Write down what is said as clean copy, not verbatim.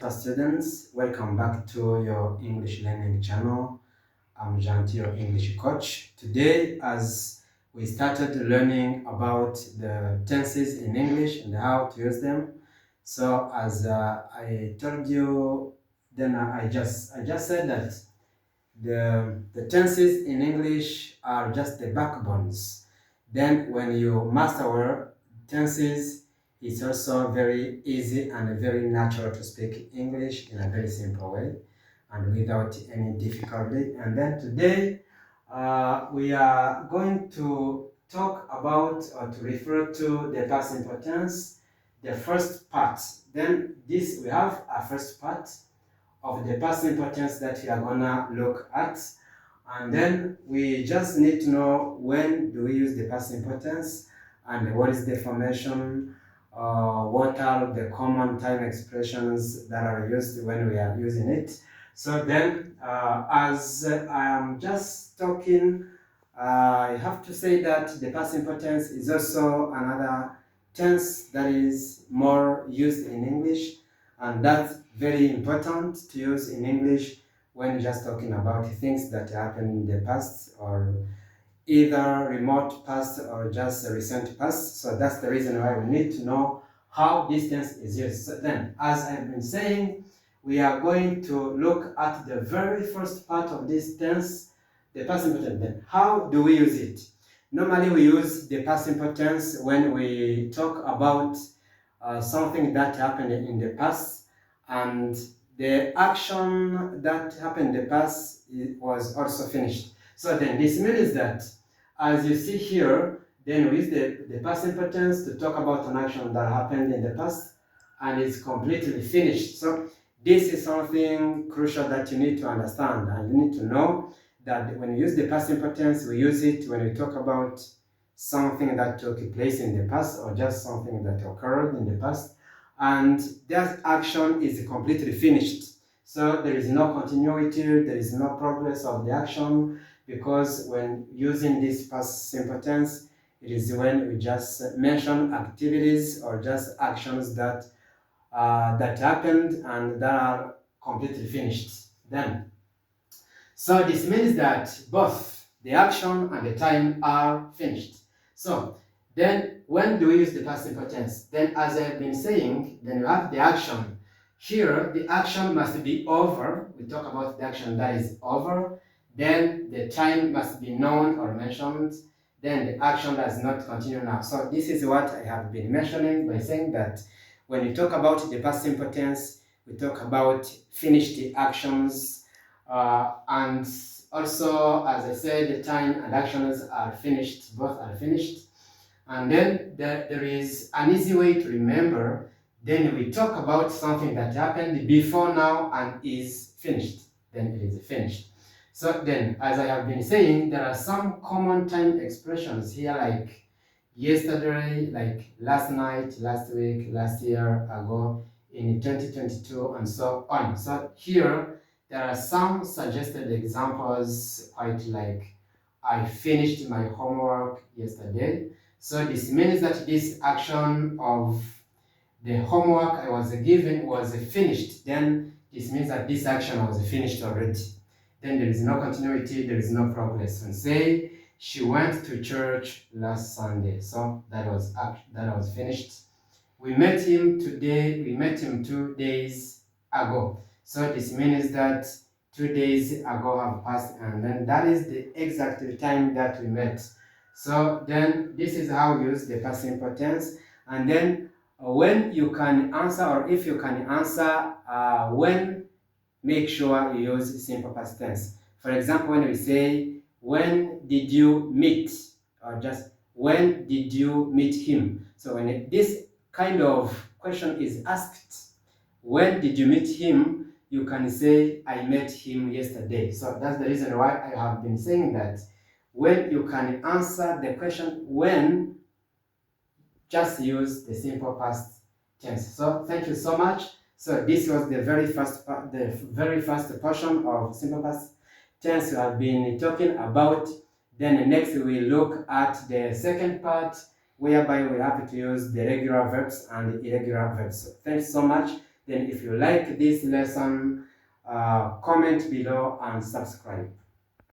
Students, welcome back to your English learning channel. I'm Janti, your English coach. Today, as we started learning about the tenses in English and how to use them, so as I told you, then I just said that the tenses in English are just the backbones. Then when you master tenses, it's also very easy and very natural to speak English in a very simple way and without any difficulty. And then today we are going to talk about or to refer to the past simple tense, the first part. Then this we have a first part of the past simple tense that we are gonna look at, and then we just need to know when do we use the past simple tense and what is the formation, what are the common time expressions that are used when we are using it. So then as I am just talking, I have to say that the past simple tense is also another tense that is more used in English, and that's very important to use in English when just talking about things that happened in the past, or either remote past or just a recent past. So that's the reason why we need to know how this tense is used. So then, as I've been saying, we are going to look at the very first part of this tense, the past simple tense. Then, how do we use it? Normally, we use the past simple tense when we talk about something that happened in the past, and the action that happened in the past was also finished. So then this means that, as you see here, then we use the past simple tense to talk about an action that happened in the past and is completely finished. So this is something crucial that you need to understand, and you need to know that when you use the past simple tense, we use it when we talk about something that took place in the past or just something that occurred in the past, and that action is completely finished. So there is no continuity, there is no progress of the action, because when using this past simple tense, it is when we just mention activities or just actions that that happened and that are completely finished. Then, so this means that both the action and the time are finished. So then when do we use the past simple tense? Then, as I've been saying, then you have the action. Here, the action must be over. We talk about the action that is over. Then the time must be known or mentioned. Then the action does not continue now. So this is what I have been mentioning by saying that when we talk about the past simple tense, we talk about finished actions, and also, as I said, the time and actions are finished, both are finished. And then there is an easy way to remember. Then we talk about something that happened before now and is finished. Then it is finished. So then, as I have been saying, there are some common time expressions here, like yesterday, like last night, last week, last year, ago, in 2022, and so on. So here, there are some suggested examples, quite like, I finished my homework yesterday. So this means that this action of the homework I was given was finished. Then this means that this action was finished already. Then there is no continuity, there is no progress. And say she went to church last Sunday. So that was finished. We met him today, we met him 2 days ago. So this means that 2 days ago have passed, and then that is the exact time that we met. So then this is how we use the past simple tense. And then when you can answer, or if you can answer when, make sure you use simple past tense. For example, when we say, when did you meet? Or just, when did you meet him? So when this kind of question is asked, when did you meet him? You can say, I met him yesterday. So that's the reason why I have been saying that when you can answer the question when, just use the simple past tense. So thank you so much. So this was the very first portion of simple past tense we have been talking about. Then next we look at the second part, whereby we have to use the regular verbs and the irregular verbs. So thanks so much. Then if you like this lesson, comment below and subscribe.